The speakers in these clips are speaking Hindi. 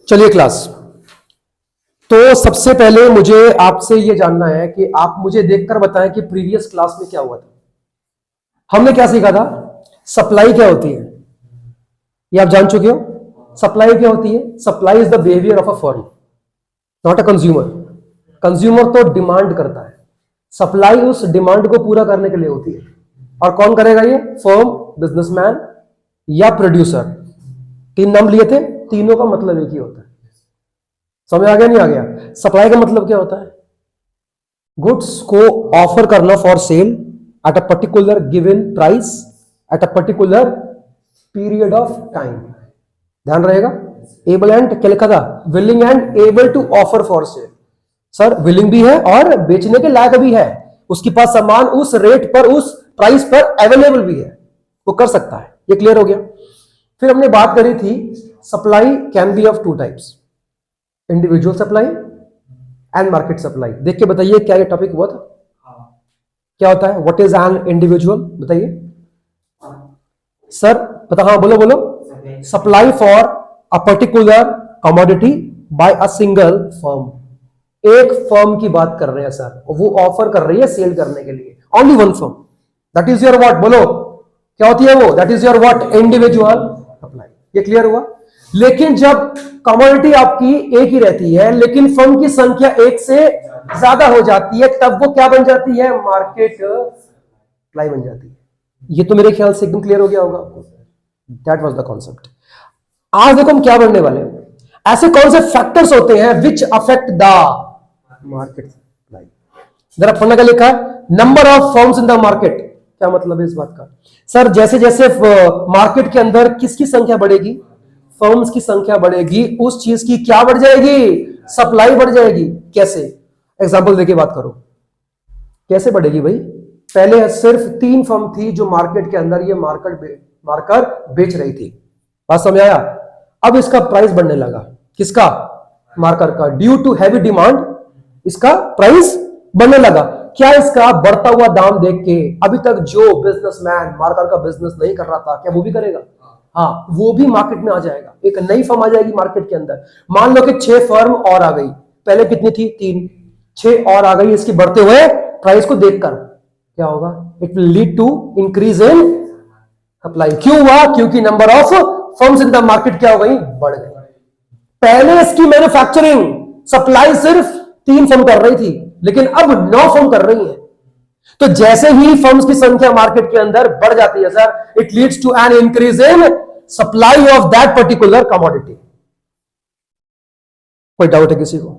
चलिए क्लास। तो सबसे पहले मुझे आपसे यह जानना है कि आप मुझे देखकर बताएं कि प्रीवियस क्लास में क्या हुआ था। हमने क्या सीखा था? सप्लाई क्या होती है, ये आप जान चुके हो। सप्लाई क्या होती है? Supply is the behaviour of a firm, not a consumer. Consumer तो डिमांड करता है, सप्लाई उस डिमांड को पूरा करने के लिए होती है। और कौन करेगा ये? फर्म, बिजनेसमैन या प्रोड्यूसर। तीन नाम लिए थे, तीनों का मतलब एक ही होता है। समझ आ गया नहीं आ गया? सप्लाई का मतलब क्या होता है? गुड्स को ऑफर करना for sale at a particular given price at a particular period of time. ध्यान रहेगा। एबल एंड क्या लिखा था? Willing and able to offer for sale. Sir willing भी है और बेचने के लायक भी है, उसके पास सामान उस रेट पर, उस प्राइस पर अवेलेबल भी है, वो कर सकता है। ये क्लियर हो गया। फिर हमने बात करी थी supply can be of two types, individual supply and market supply. देख के बताइए क्या ये टॉपिक हुआ था? क्या होता है? What is an individual? बताइए सर। पता? हाँ बोलो बोलो। Supply for a particular commodity by a single firm. एक फर्म की बात कर रहे हैं सर, वो ऑफर कर रही है सेल करने के लिए, only one firm. That is your what? बोलो क्या होती है वो? That is your what? Individual supply. ये क्लियर हुआ। लेकिन जब कमोडिटी आपकी एक ही रहती है लेकिन फर्म की संख्या एक से ज्यादा हो जाती है, तब वो क्या बन जाती है? मार्केट सप्लाई बन जाती है। ये तो मेरे ख्याल से एकदम क्लियर हो गया होगा आपको। That was the concept. आज देखो हम क्या पढ़ने वाले हैं। ऐसे कौन से फैक्टर्स होते हैं which affect the market supply. जरा पढ़ने का लिखा है number of firms in the market. क्या मतलब है इस बात का? सर जैसे जैसे मार्केट के अंदर किसकी संख्या बढ़ेगी? फर्म्स की संख्या बढ़ेगी, उस चीज की क्या बढ़ जाएगी? सप्लाई बढ़ जाएगी। कैसे? एग्जांपल देके बात करो। कैसे बढ़ेगी भाई? पहले सिर्फ 3 फर्म थी जो मार्केट के अंदर ये मार्कर बेच रही थी। बात समझ आया? अब इसका प्राइस बढ़ने लगा। किसका? मार्कर का। ड्यू टू हैवी डिमांड इसका प्राइस बढ़ने लगा। क्या इसका बढ़ता हुआ दाम देख के अभी तक जो बिजनेसमैन मार्कर का बिजनेस नहीं कर रहा था, क्या वो भी करेगा? हाँ, वो भी मार्केट में आ जाएगा। एक नई फर्म आ जाएगी मार्केट के अंदर। मान लो कि 6 फर्म और आ गई। पहले कितनी थी? 3। 6 और आ गई इसकी बढ़ते हुए प्राइस को देखकर। क्या होगा? It will lead to increase in supply. क्यों हुआ? क्योंकि number of firms in the market क्या हो गई? बढ़ गई। पहले इसकी मैन्युफैक्चरिंग सप्लाई सिर्फ 3 फर्म कर रही थी, लेकिन अब 9 फर्म कर रही है। तो जैसे ही फर्म्स की संख्या मार्केट के अंदर बढ़ जाती है sir, it leads to an increase in supply of that particular commodity. कोई डाउट है किसी को?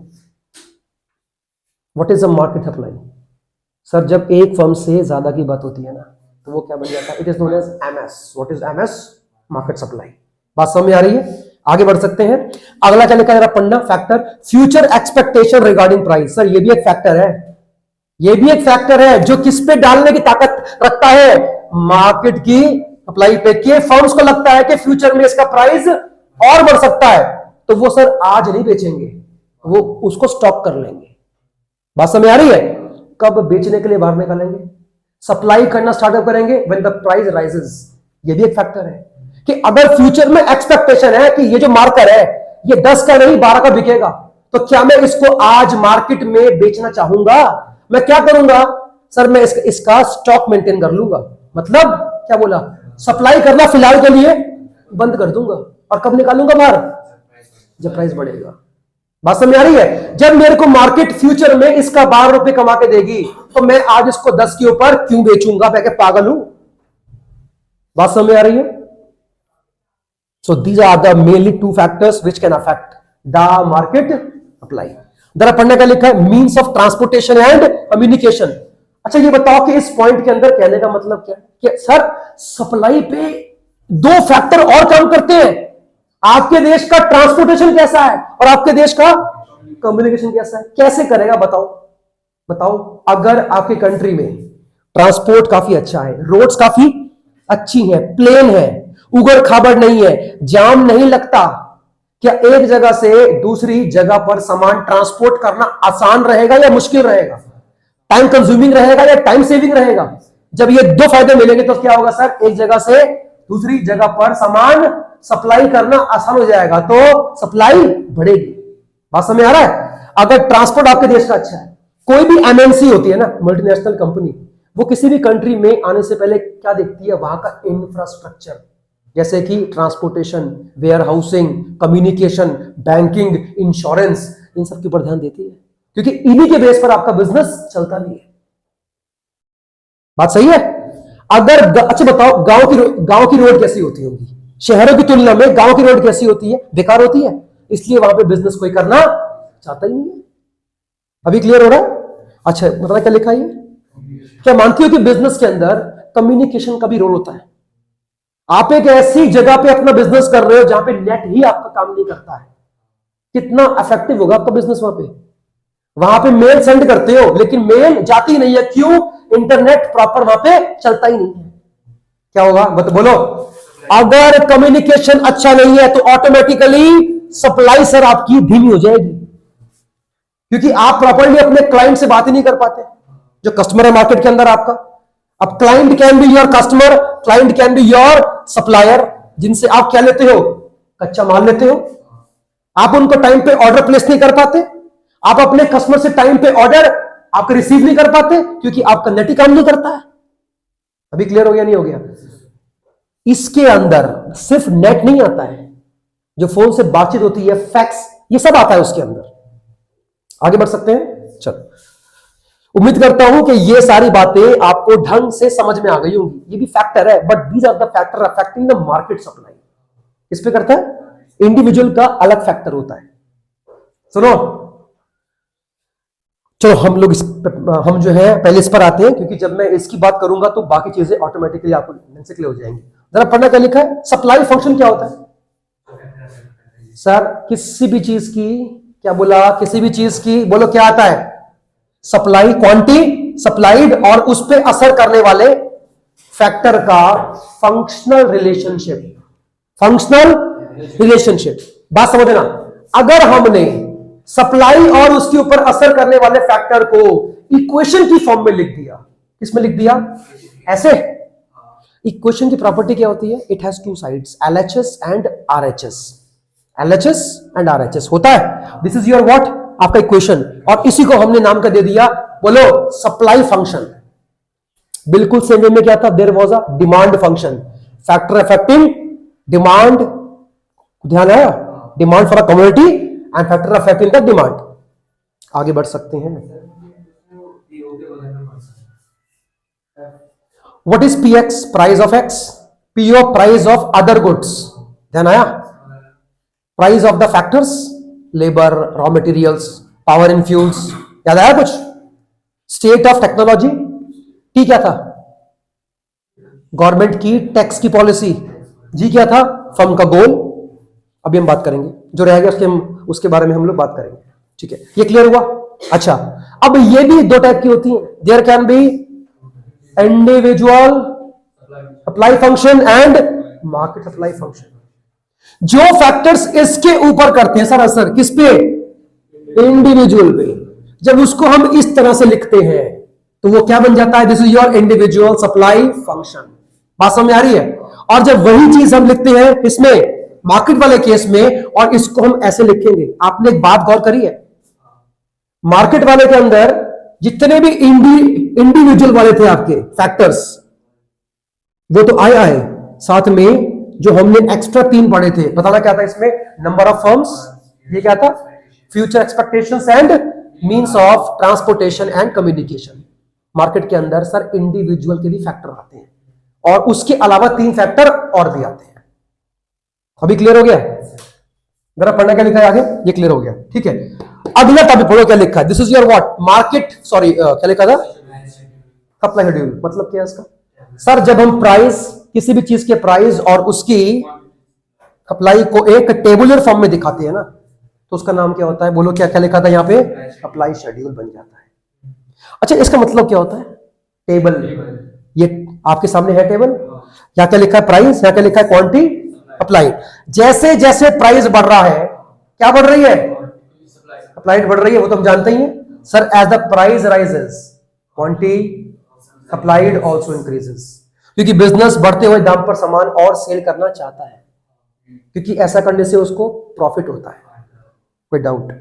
What is a market supply? Sir जब एक फर्म से ज्यादा की बात होती है ना, तो वो क्या बन जाता है? It is known as MS. What is MS? Market supply. बात समझ में आ रही है? आगे बढ़ सकते हैं। अगला क्या लिखा है जरा पढ़ना। Factor future expectation regarding price. Sir ये भी एक फैक्टर है। ये भी एक फैक्टर है जो किस पे डालने की ताकत रखता है? मार्केट की सप्लाई पे। के फर्म्स को लगता है कि फ्यूचर में इसका प्राइस और बढ़ सकता है, तो वो सर आज नहीं बेचेंगे, वो उसको स्टॉक कर लेंगे। बात समझ आ रही है? कब बेचने के लिए बाहर निकालेंगे? सप्लाई करना स्टार्टअप करेंगे व्हेन द प्राइस राइजेस। ये भी एक फैक्टर है कि अगर फ्यूचर में एक्सपेक्टेशन है कि ये जो मार्कर है ये 10 का नहीं 12 का बिकेगा, तो क्या मैं इसको आज मार्केट में बेचना चाहूंगा? मैं क्या करूंगा सर? मैं इसका स्टॉक मेंटेन कर लूंगा। मतलब क्या बोला? सप्लाई करना फिलहाल के लिए बंद कर दूंगा। और कब निकालूंगा बाहर? जब प्राइस बढ़ेगा। बात समझ आ रही है? जब मेरे को मार्केट फ्यूचर में इसका 12 रुपए कमा के देगी, तो मैं आज इसको 10 के ऊपर क्यों बेचूंगा? मैं क्या पागल हूं? बात समझ आ रही है? So these are the mainly 2 factors which can affect the market supply. जरा पढ़ने का लिखा है means of transportation and communication. अच्छा ये बताओ कि इस पॉइंट के अंदर कहने का मतलब क्या है? कि सर सप्लाई पे 2 फैक्टर और काम करते हैं। आपके देश का ट्रांसपोर्टेशन कैसा है और आपके देश का कम्युनिकेशन कैसा है? कैसे करेगा बताओ? बताओ। अगर आपकी कंट्री में ट्रांसपोर्ट काफी अच्छा है, रोड्स काफी अच्छी है, प्लेन है, उगड़ खाबड़ नहीं है, जाम नहीं लगता, क्या एक जगह से दूसरी जगह पर सामान ट्रांसपोर्ट करना आसान रहेगा या मुश्किल रहेगा? टाइम कंज्यूमिंग रहेगा या टाइम सेविंग रहेगा? जब ये 2 फायदे मिलेंगे तो क्या होगा सर? एक जगह से दूसरी जगह पर सामान सप्लाई करना आसान हो जाएगा, तो सप्लाई बढ़ेगी। बात समझ आ रहा है? अगर ट्रांसपोर्ट आपके देश का अच्छा है, कोई भी एमएनसी होती है ना, मल्टीनेशनल कंपनी, वो किसी भी कंट्री में आने से पहले क्या देखती है? वहां का इंफ्रास्ट्रक्चर, जैसे कि transportation, warehousing, communication, banking, insurance, इन सब के ऊपर ध्यान देती है, क्योंकि इन्हीं के बेस पर आपका बिजनेस चलता भी है। बात सही है? अगर अच्छा बताओ, गांव की रोड कैसी होती होगी? शहरों की तुलना में गांव की रोड कैसी होती है? बेकार होती है, इसलिए वहां पे बिजनेस कोई करना चाहता ही नहीं है। अभी क्लियर हो रहा है? अच्छा, मतलब क्या लिखा है? क्या मानती हो कि बिजनेस के अंदर कम्युनिकेशन का भी रोल होता है? आप एक ऐसी जगह पे अपना बिजनेस कर रहे हो जहां पे नेट ही आपका काम नहीं करता है, कितना इफेक्टिव होगा आपका बिजनेस वहां पे? वहां पे मेल सेंड करते हो, लेकिन मेल जाती नहीं है, क्यों? इंटरनेट प्रॉपर वहां पे चलता ही नहीं है। क्या होगा बोलो? अगर कम्युनिकेशन अच्छा नहीं है तो ऑटोमेटिकली सप्लाई सर आपकी धीमी हो जाएगी, क्योंकि आप प्रॉपर्ली अपने क्लाइंट से बात ही नहीं कर पाते, जो कस्टमर है मार्केट के अंदर आपका। अब client can be your customer, client can be your supplier, जिनसे आप क्या लेते हो? कच्चा माल लेते हो। आप उनको टाइम पे ऑर्डर प्लेस नहीं कर पाते, आप अपने कस्टमर से टाइम पे ऑर्डर आपको रिसीव नहीं कर पाते, क्योंकि आपका नेट ही काम नहीं करता है। अभी क्लियर हो गया नहीं हो गया? इसके अंदर सिर्फ नेट नहीं आता है, जो फोन से बातचीत होती है, फैक्स, ये सब आता है उसके अंदर। आगे बढ़ सकते हैं? चलो, उम्मीद करता हूं कि ये सारी बातें आपको ढंग से समझ में आ गई होंगी। ये भी फैक्टर है, but these are the factor affecting the market supply. किस पे करता है? इंडिविजुअल का अलग फैक्टर होता है। सुनो, चलो हम जो है पहले इस पर आते हैं, क्योंकि जब मैं इसकी बात करूंगा तो बाकी चीजें ऑटोमेटिकली आपको से क्लियर हो जाएंगी। जरा पढ़ना क्या लिखा है? सप्लाई फंक्शन क्या होता है? सर किसी भी चीज की, क्या बोला? किसी भी चीज की, बोलो क्या आता है? सप्लाई, क्वांटिटी सप्लाइड, और उस पर असर करने वाले फैक्टर का फंक्शनल रिलेशनशिप। फंक्शनल रिलेशनशिप, बात समझना। अगर हमने सप्लाई और उसके ऊपर असर करने वाले फैक्टर को इक्वेशन की फॉर्म में लिख दिया, किसमें लिख दिया? ऐसे। इक्वेशन की प्रॉपर्टी क्या होती है? It has two sides, LHS and RHS. LHS and RHS होता है। This is your what? आपका इक्वेशन, और इसी को हमने नाम का दे दिया, बोलो, सप्लाई फंक्शन। बिल्कुल सेम वे में क्या था? There was a demand function, factor affecting demand, ध्यान आया? Demand for a community and factor affecting the demand. आगे बढ़ सकते हैं। What is PX? Price of X. PO price of other goods, ध्यान आया? Price of the factors, labour, raw materials, power in fuels, याद आया कुछ? स्टेट ऑफ टेक्नोलॉजी, टी क्या था? गवर्नमेंट की टैक्स की पॉलिसी, जी क्या था? फर्म का गोल। अभी हम बात करेंगे, जो रहेगा उसके बारे में हम लोग बात करेंगे, ठीक है? ये क्लियर हुआ? अच्छा, अब ये भी दो टाइप की होती है। There can be individual supply function and market supply function. जो फैक्टर्स इसके ऊपर करते हैं सर असर, किस पे? इंडिविजुअल पे। जब उसको हम इस तरह से लिखते हैं तो वो क्या बन जाता है? This is your individual supply function. बात समझ आ रही है? और जब वही चीज हम लिखते हैं इसमें, मार्केट वाले केस में, और इसको हम ऐसे लिखेंगे। आपने एक बात गौर करी है? मार्केट वाले के अंदर जितने भी इंडिविजुअल वाले थे आपके फैक्टर्स, वो तो आए, साथ में जो हमने एक्स्ट्रा 3 पढ़े थे, बताना क्या था इसमें? नंबर ऑफ फर्म्स, ये क्या था? Future expectations and means of transportation and communication. Market के अंदर सर इंडिविजुअल के भी फैक्टर आते हैं, और उसके अलावा 3 फैक्टर और भी आते हैं। अभी क्लियर हो गया? जरा पढ़ना क्या लिखा है आगे, ये क्लियर हो गया, ठीक है? अगला टॉपिक पढ़ो, क्या लिखा है? This is your what? Market, sorry क्या लिखा था? Supply schedule. मतलब क्या है इसका? सर जब हम प्राइस, किसी भी चीज के प्राइस और उसकी सप्लाई को एक टेबुलर फॉर्म में दिखाते हैं ना, तो उसका नाम क्या होता है? बोलो, क्या क्या लिखा था यहाँ पे? सप्लाई शेड्यूल बन जाता है। अच्छा, इसका मतलब क्या होता है? टेबल। ये आपके सामने है टेबल, यहाँ क्या लिखा है? प्राइस, यहाँ क्या लिखा है? Quantity apply. जैसे जैसे प्राइस बढ़ रहा है, क्या बढ़ रही है? सप्लाई बढ़ रही है, वो तो हम जानते ही हैं sir. As the price rises, quantity supplied also increases, क्योंकि बिजनेस बढ़ते हुए दाम पर सामान और सेल करना चाहता है। क्योंकि ऐसा करने से उसको प्रॉफिट होता है। कोई डाउट?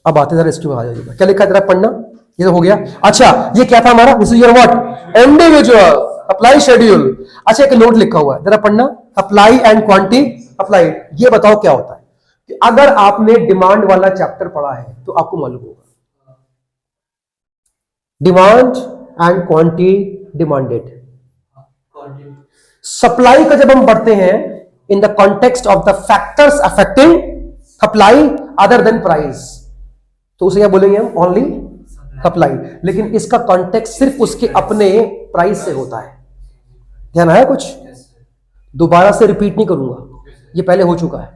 अब आते जरा इसके बाद आ जाइएगा। क्या लिखा है जरा पढ़ना, ये तो हो गया। अच्छा ये क्या था हमारा, this is your what, individual apply schedule. अच्छा एक नोट लिखा हुआ है, जरा पढ़ना, अप्लाई एंड क्वांटी अप्लाइड। ये बताओ क्या होता है कि अगर आपने डिमांड वाला चैप्टर पढ़ा है तो आपको मालूम होगा डिमांड एंड क्वांटी डिमांडेड। सप्लाई का जब हम पढ़ते हैं in the context of the factors affecting supply other than price, तो उसे क्या बोलेंगे हम, ओनली सप्लाई। लेकिन इसका कॉन्टेक्स्ट सिर्फ उसके अपने प्राइस से होता है। ध्यान आया कुछ? दोबारा से रिपीट नहीं करूंगा, ये पहले हो चुका है।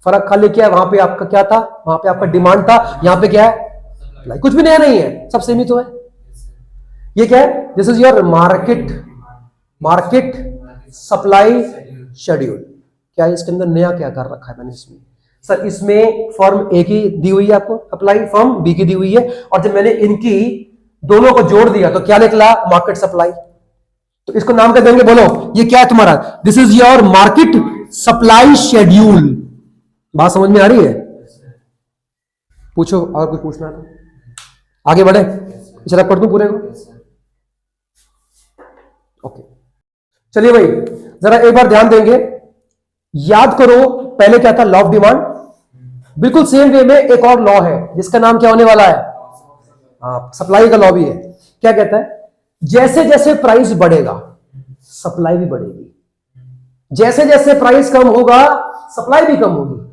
फर्क खाली क्या है, वहां पे आपका क्या था, वहां पे आपका डिमांड था, यहां पे क्या है सप्लाई। कुछ भी नया नहीं है, सब सेम ही तो है। ये क्या है, this is your market supply schedule. क्या है इसके अंदर नया क्या कर रखा है मैंने इसमें? सर इसमें फर्म ए की दी हुई है आपको सप्लाई, फर्म बी की दी हुई है, और जब मैंने इनकी दोनों को जोड़ दिया तो क्या निकला, मार्केट सप्लाई। तो इसको नाम क्या देंगे, बोलो ये क्या है तुम्हारा, this is your market supply schedule. बात समझ में आ रही है? पूछो और कुछ पूछना तो आगे बढ़े। चला पढ़ दूं पूरे को? ओके चलिए भाई जरा एक बार ध्यान देंगे, याद करो पहले क्या था, लॉ ऑफ डिमांड। बिल्कुल सेम वे में एक और लॉ है जिसका नाम क्या होने वाला है, सप्लाई का लॉ भी है। क्या कहता है, जैसे जैसे प्राइस बढ़ेगा सप्लाई भी बढ़ेगी, जैसे जैसे प्राइस कम होगा सप्लाई भी कम होगी।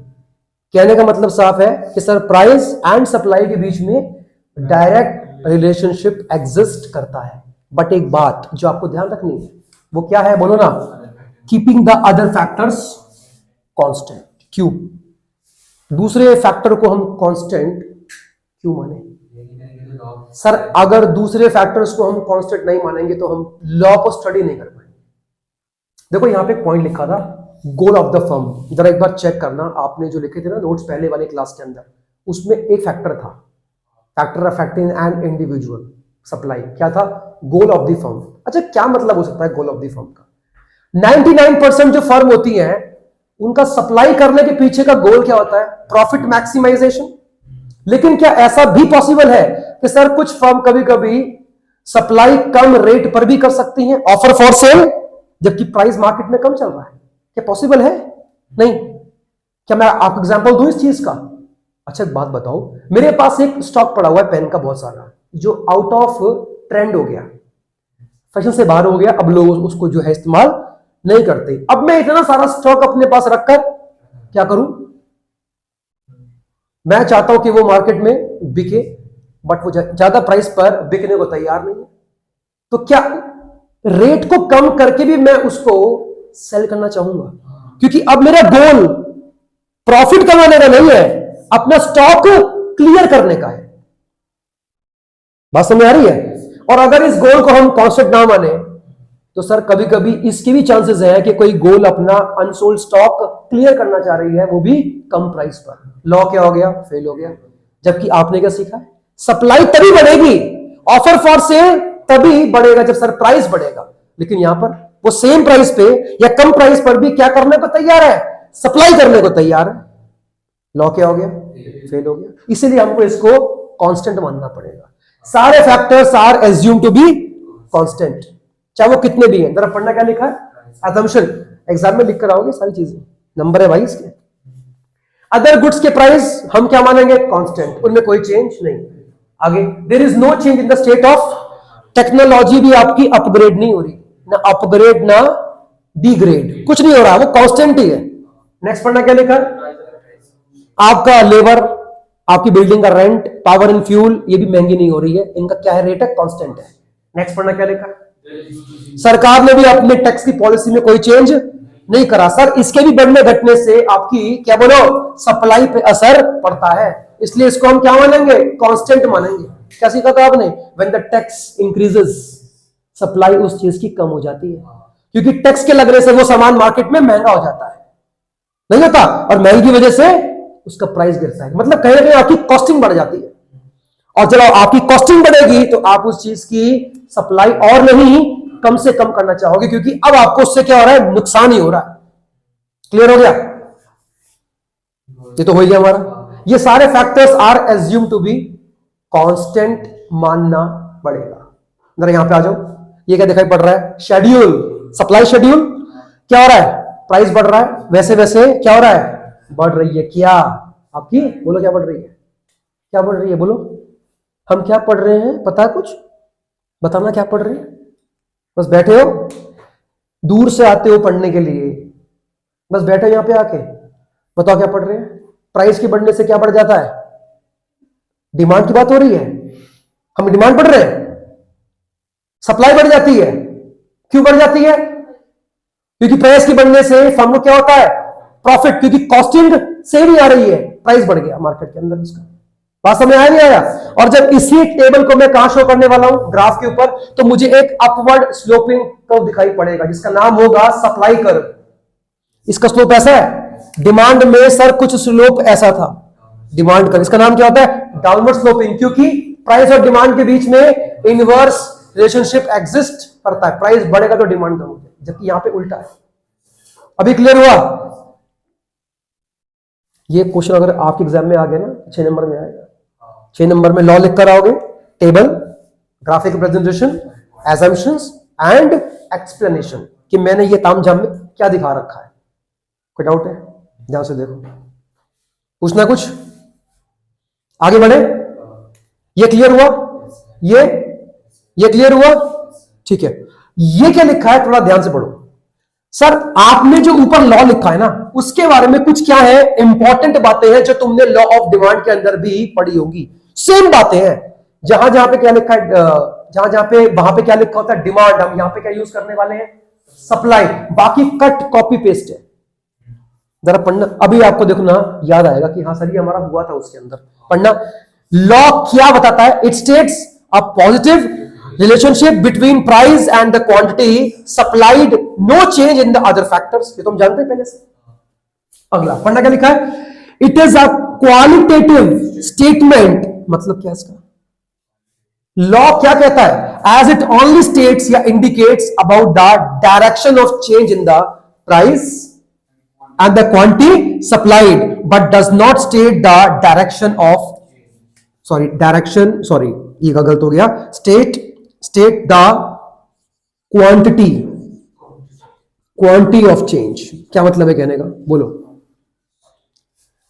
कहने का मतलब साफ है कि सर प्राइस एंड सप्लाई के बीच में डायरेक्ट रिलेशनशिप एग्जिस्ट करता है। बट एक बात जो आपको ध्यान रखनी है वो क्या है, बोलो ना, keeping the other factors constant. क्यों? दूसरे फैक्टर को हम कांस्टेंट क्यों माने? सर अगर दूसरे फैक्टर्स को हम कांस्टेंट नहीं मानेंगे तो हम लॉ को स्टडी नहीं कर पाएंगे। देखो यहां पे एक पॉइंट लिखा था, गोल ऑफ द फर्म। जरा एक बार चेक करना, आपने जो लिखे थे ना नोट्स पहले वाले क्लास के अंदर, उसमें एक फैक्टर था, factor affecting an individual supply. क्या था, गोल ऑफ द फर्म। अच्छा क्या मतलब हो सकता है गोल ऑफ द फर्म का? 99% जो फर्म होती है उनका सप्लाई करने के पीछे का गोल क्या होता है, प्रॉफिट मैक्सिमाइजेशन। लेकिन क्या ऐसा भी पॉसिबल है कि सर कुछ फर्म कभी कभी सप्लाई कम रेट पर भी कर सकती हैं, ऑफर फॉर सेल, जबकि प्राइस मार्केट में कम चल रहा है? क्या पॉसिबल है? नहीं। क्या मैं आपको एग्जांपल दूं इस चीज का? अच्छा एक बात बताओ, मेरे पास एक स्टॉक पड़ा हुआ है पेन का बहुत सारा, जो आउट ऑफ ट्रेंड हो गया, फैशन से बाहर हो गया, अब लोग उसको जो है इस्तेमाल नहीं करते। अब मैं इतना सारा स्टॉक अपने पास रखकर क्या करूं? मैं चाहता हूं कि वो मार्केट में बिके, बट वो ज्यादा प्राइस पर बिकने को तैयार नहीं है। तो क्या रेट को कम करके भी मैं उसको सेल करना चाहूंगा? क्योंकि अब मेरा गोल प्रॉफिट कमाने का नहीं है, अपना स्टॉक क्लियर करने का है। बात समझ आ रही है? और अगर इस गोल को हम कांस्टेंट ना माने तो सर कभी कभी इसके भी चांसेस है कि कोई गोल अपना अनसोल्ड स्टॉक क्लियर करना चाह रही है, वो भी कम प्राइस पर। लॉ क्या हो गया, फेल हो गया। जबकि आपने क्या सीखा है, सप्लाई तभी बढ़ेगी, ऑफर फॉर सेल तभी बढ़ेगा जब सर प्राइस बढ़ेगा। लेकिन यहां पर वो सेम प्राइस पे या कम प्राइस पर भी क्या करने को तैयार है, सप्लाई करने को तैयार है। लॉ क्या हो गया, फेल हो गया। इसीलिए हमको इसको कांस्टेंट मानना पड़ेगा। सारे factors are assume to be constant, चाहे वो कितने भी हैं। जरा पढ़ना क्या लिखा है, असम्पशन। एग्जाम में लिख कर आओगे सारी चीजें, नंबर है भाई इसके। अदर गुड्स के प्राइस हम क्या मानेंगे, कांस्टेंट, उनमें कोई चेंज नहीं। आगे, there is no change in the state of technology भी आपकी अपग्रेड नहीं हो रही, ना अपग्रेड ना डिग्रेड, कुछ नहीं हो रहा, वो कांस्टेंट ही है। नेक्स्ट पढ़ना क्या लिखा है, आपका लेबर, आपकी बिल्डिंग का रेंट, पावर एंड फ्यूल, ये भी महंगी नहीं हो रही है, इनका क्या है, रेट है, कांस्टेंट है। नेक्स्ट पढ़ना क्या लिखा है, सरकार ने भी अपने टैक्स की पॉलिसी में कोई चेंज नहीं करा। सर इसके भी बढ़ने घटने से आपकी क्या बोलो, सप्लाई पे असर पड़ता है, इसलिए इसको हम क्या मानेंगे, कांस्टेंट मानेंगे। क्या सीखा था आपने, when the tax increases supply उस चीज की कम हो जाती है, क्योंकि टैक्स के लगने से वो सामान मार्केट में महंगा हो जाता है, नहीं होता, और महंगी वजह से उसका प्राइस गिरता है। मतलब कहीं ना कहीं आपकी कॉस्टिंग बढ़ जाती है, और चलो आपकी कॉस्टिंग बढ़ेगी तो आप उस चीज की सप्लाई और नहीं कम से कम करना चाहोगे, क्योंकि अब आपको उससे क्या हो रहा है, नुकसान ही हो रहा है। क्लियर हो गया? ये तो हो गया हमारा। ये सारे factors are assume to be constant मानना पड़ेगा। जरा यहां पे आ जाओ, ये क्या दिखाई पड़ रहा है? Schedule, supply schedule. क्या हो रहा है? प्राइस बढ़ रहा है, वैसे वैसे क्या हो रहा है? बढ़ रही है। क्या आपकी बोलो, क्या बढ़ रही है? क्या बढ़ रही है बोलो? हम क्या पढ़ रहे हैं पता है? कुछ बताना, क्या पढ़ रहे हैं? बस बैठे हो, दूर से आते हो पढ़ने के लिए, बस बैठे यहां पे आके बताओ क्या पढ़ रहे हैं? प्राइस के बढ़ने से क्या बढ़ जाता है? डिमांड की बात हो रही है। हम डिमांड बढ़ रहे हैं, सप्लाई बढ़ जाती है। क्यों बढ़ जाती है? क्योंकि प्राइस के बढ़ने से फर्म को क्या होता है? प्रॉफिट, क्योंकि कॉस्टिंग सेम आ रही है, प्राइस बढ़ गया मार्केट के अंदर। इसका बात समझ आया नहीं आया? और जब इसी टेबल को मैं कहां शो करने वाला हूं, ग्राफ के ऊपर, तो मुझे एक अपवर्ड स्लोपिंग कर्व दिखाई पड़ेगा जिसका नाम होगा सप्लाई कर्व। इसका स्लोप ऐसा है। डिमांड में सर कुछ स्लोप ऐसा था, डिमांड कर्व, इसका नाम क्या होता है? डाउनवर्ड स्लोपिंग, क्योंकि प्राइस और डिमांड के बीच में इनवर्स रिलेशनशिप एग्जिस्ट करता है। प्राइस बढ़ेगा तो डिमांड कम होगी, जबकि यहां पे उल्टा है। अभी क्लियर हुआ? ये क्वेश्चन अगर आपके एग्जाम में आ गया ना, 6 नंबर में आएगा। 6 नंबर में लॉ लिख कर आओगे, table, graphic representation, assumptions and explanation, कि मैंने ये तामझाम में क्या दिखा रखा है। कोई डाउट है? ध्यान से देखो, पूछना कुछ, आगे बढ़े। ये क्लियर हुआ? ये क्लियर हुआ? ठीक है। ये क्या लिखा है थोड़ा ध्यान से पढ़ो। सर आपने जो ऊपर लॉ लिखा है ना, उसके बारे में कुछ क्या है? इंपॉर्टेंट बातें हैं जो तुमने लॉ ऑफ डिमांड के अंदर भी पढ़ी होगी। सेम बातें हैं। जहां जहां पे क्या लिखा है, जहां जहां पे वहां पे क्या लिखा होता है? डिमांड। हम यहां पे क्या यूज करने वाले हैं? सप्लाई। बाकी कट कॉपी पेस्ट है। जरा पढ़ना, अभी आपको देखना याद आएगा कि हाँ सर ये हमारा हुआ था उसके अंदर। पढ़ना, लॉ क्या बताता है? It states a positive relationship between price and the quantity supplied, no change in the other factors. ये तो हम जानते हैं पहले से। अगला पढ़ना, क्या लिखा है? It is a qualitative statement. मतलब क्या इसका? लॉ क्या कहता है? एज इट ओनली स्टेट्स या indicates about the direction of change in the price and the quantity supplied but does not state the direction ये गलत हो गया, state the quantity of change। क्या मतलब है कहने का? बोलो।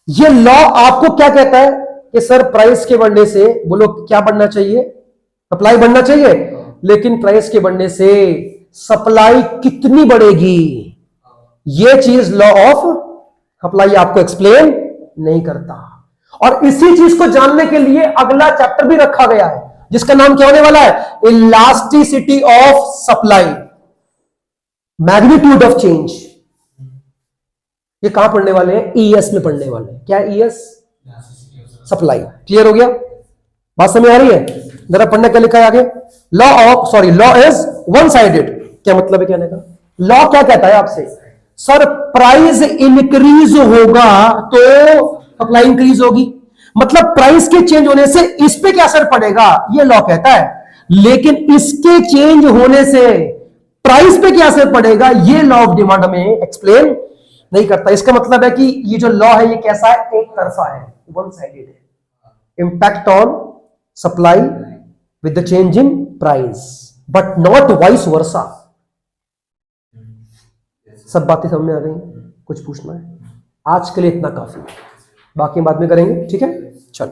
ये लॉ आपको क्या कहता है कि सर प्राइस के बढ़ने से, बोलो क्या बढ़ना चाहिए? सप्लाई बढ़ना चाहिए, लेकिन प्राइस के बढ़ने से सप्लाई कितनी बढ़ेगी, ये चीज लॉ ऑफ सप्लाई आपको एक्सप्लेन नहीं करता। और इसी चीज को जानने के लिए अगला चैप्टर भी रखा गया है जिसका नाम क्या होने वाला है? Elasticity of supply, magnitude of change. ये कहां पढ़ने वाले हैं? ईएस में पढ़ने वाले हैं। क्या ईएस? सप्लाई। क्लियर हो गया? बात समझ आ रही है? जरा पढ़ने क्या लिखा है आगे? Law is one sided. क्या मतलब है कहने का? लॉ क्या कहता है आपसे? सर प्राइस इंक्रीज होगा तो सप्लाई इंक्रीज होगी, मतलब प्राइस के चेंज होने से इस पे क्या असर पड़ेगा, ये लॉ कहता है। लेकिन इसके चेंज होने से प्राइस पे क्या असर पड़ेगा, ये लॉ ऑफ डिमांड हमें एक्सप्लेन नहीं करता। इसका मतलब है कि ये जो लॉ है ये कैसा है? एक तरफा है, वन साइडेड है। Impact on supply with the change in price, but not vice versa. सब बातें समझ में आ गई? कुछ पूछना है? आज के लिए इतना काफी, बाकी बाद में करेंगे, ठीक है? चलो।